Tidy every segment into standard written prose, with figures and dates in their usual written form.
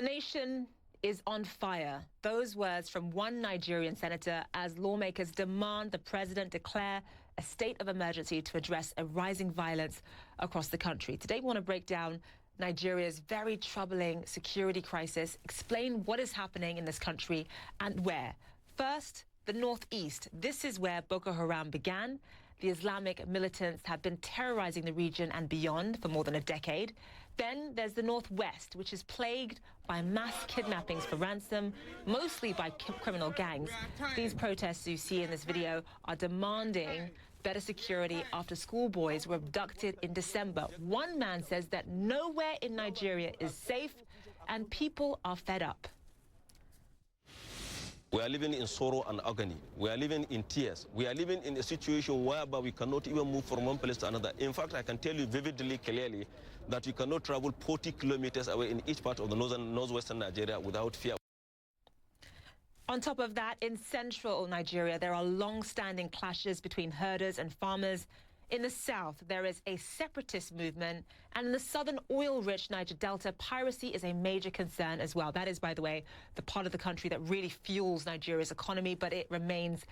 The nation is on fire. Those words from one Nigerian senator as lawmakers demand the president declare a state of emergency to address a rising violence across the country. Today, we want to break down Nigeria's very troubling security crisis, explain what is happening in this country and where. First, the Northeast. This is where Boko Haram began. The Islamic militants have been terrorizing the region and beyond for more than a decade. Then there's the Northwest, which is plagued by mass kidnappings for ransom, mostly by criminal gangs. These protests you see in this video are demanding better security after schoolboys were abducted in December. One man says that nowhere in Nigeria is safe and people are fed up. We are living in sorrow and agony. We are living in tears. We are living in a situation whereby we cannot even move from one place to another. In fact, I can tell you vividly, clearly, that you cannot travel 40 kilometers away in each part of the northwestern Nigeria without fear. On top of that, in central Nigeria, there are long-standing clashes between herders and farmers. In the south, there is a separatist movement, and in the southern oil-rich Niger Delta, piracy is a major concern as well. That is, by the way, the part of the country that really fuels Nigeria's economy, but it remains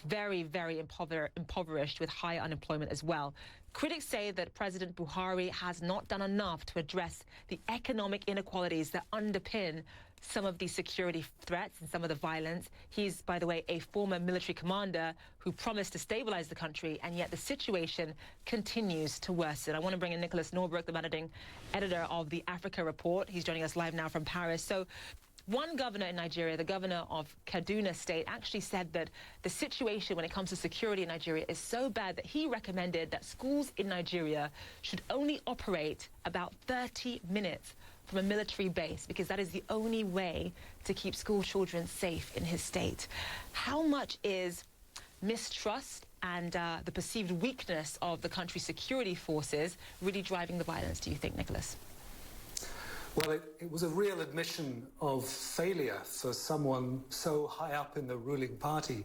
very, very impoverished with high unemployment as well. Critics say that President Buhari has not done enough to address the economic inequalities that underpin some of these security threats and some of the violence. He's, by the way, a former military commander who promised to stabilize the country, and yet the situation continues to worsen. I want to bring in Nicholas Norbrooke, the managing editor of the Africa Report. He's joining us live now from Paris. So one governor in Nigeria, the governor of Kaduna State, actually said that the situation when it comes to security in Nigeria is so bad that he recommended that schools in Nigeria should only operate about 30 minutes from a military base, because that is the only way to keep school children safe in his state. How much is mistrust and the perceived weakness of the country's security forces really driving the violence, do you think, Nicholas? Well, it was a real admission of failure for someone so high up in the ruling party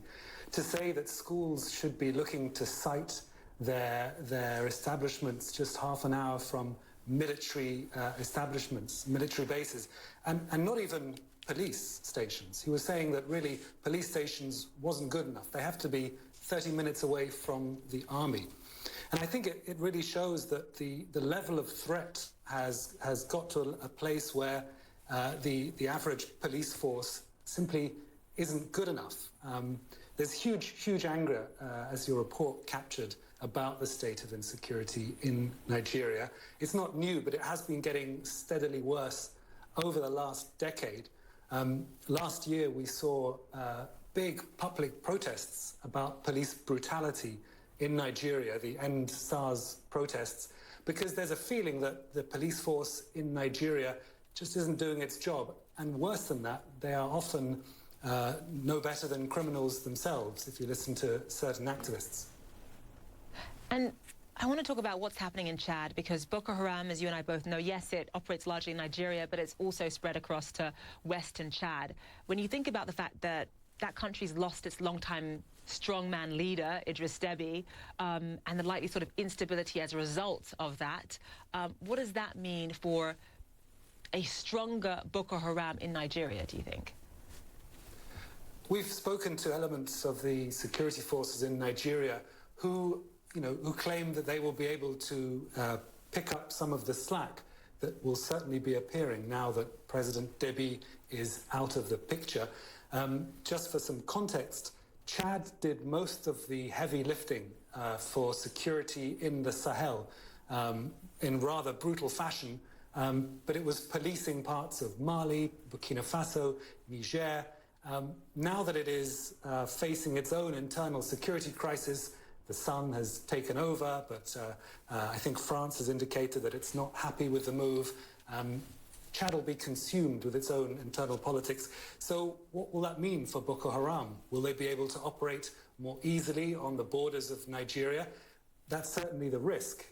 to say that schools should be looking to site their establishments just half an hour from military establishments, military bases, and not even police stations. He was saying that really police stations wasn't good enough. They have to be 30 minutes away from the army. And I think it really shows that the level of threat has got to a place where the average police force simply isn't good enough. There's huge anger, as your report captured, about the state of insecurity in Nigeria. It's not new, but it has been getting steadily worse over the last decade. Last year, we saw big public protests about police brutality in Nigeria, the End SARS protests, because there's a feeling that the police force in Nigeria just isn't doing its job. And worse than that, they are often no better than criminals themselves, if you listen to certain activists. And I want to talk about what's happening in Chad, because Boko Haram, as you and I both know, yes, it operates largely in Nigeria, but it's also spread across to western Chad. When you think about the fact that that country's lost its longtime strongman leader, Idris Deby, and the likely sort of instability as a result of that, what does that mean for a stronger Boko Haram in Nigeria, do you think? We've spoken to elements of the security forces in Nigeria who claim that they will be able to pick up some of the slack that will certainly be appearing now that President Deby is out of the picture. Just for some context, Chad did most of the heavy lifting for security in the Sahel in rather brutal fashion, but it was policing parts of Mali, Burkina Faso, Niger. Now that it is facing its own internal security crisis, the sun has taken over, but I think France has indicated that it's not happy with the move. Chad will be consumed with its own internal politics. So what will that mean for Boko Haram? Will they be able to operate more easily on the borders of Nigeria? That's certainly the risk,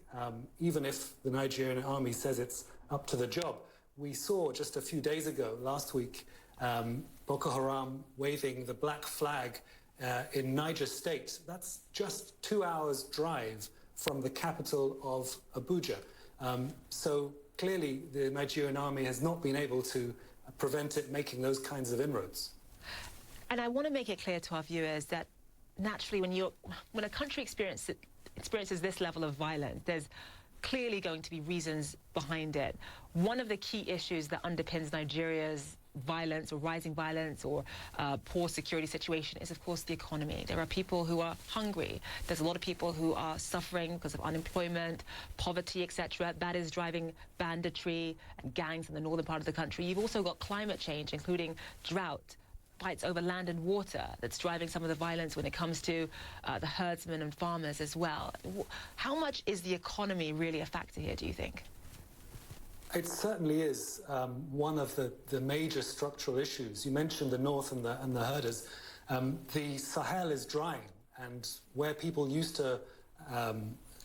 even if the Nigerian army says it's up to the job. We saw just a few days ago, last week, Boko Haram waving the black flag in Niger State. That's just 2 hours' drive from the capital of Abuja. So clearly the Nigerian army has not been able to prevent it making those kinds of inroads. And I want to make it clear to our viewers that naturally when a country experiences this level of violence, there's clearly going to be reasons behind it. One of the key issues that underpins Nigeria's violence or rising violence or poor security situation is, of course, the economy. There are people who are hungry. There's a lot of people who are suffering because of unemployment, poverty, etc. That is driving banditry and gangs in the northern part of the country. You've also got climate change, including drought, fights over land and water, that's driving some of the violence when it comes to the herdsmen and farmers as well. How much is the economy really a factor here, do you think? It certainly is one of the major structural issues. You mentioned the north and the herders. The Sahel is drying, and where people used to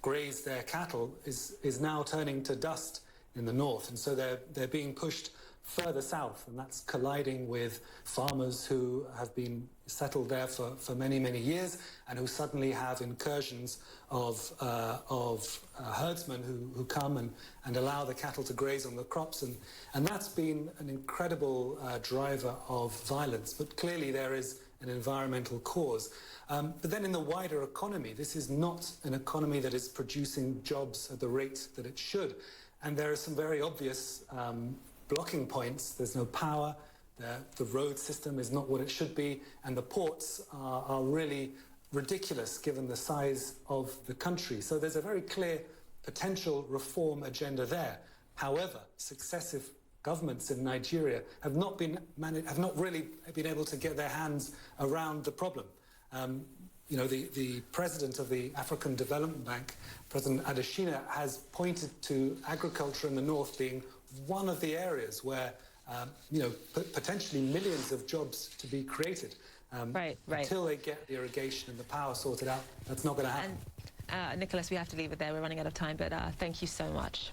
graze their cattle is now turning to dust in the north, and so they're being pushed further south, and that's colliding with farmers who have been settled there for many, many years and who suddenly have incursions of herdsmen who come and allow the cattle to graze on the crops, and that's been an incredible driver of violence. But clearly there is an environmental cause. But then in the wider economy, this is not an economy that is producing jobs at the rate that it should, and there are some very obvious blocking points. There's no power, the road system is not what it should be, and the ports are really ridiculous given the size of the country. So there's a very clear potential reform agenda there. However, successive governments in Nigeria have not really been able to get their hands around the problem. You know, the president of the African Development Bank, President Adesina, has pointed to agriculture in the north being one of the areas where, you know, potentially millions of jobs to be created. Right. Until they get the irrigation and the power sorted out, that's not going to happen. And Nicholas, we have to leave it there. We're running out of time, but thank you so much.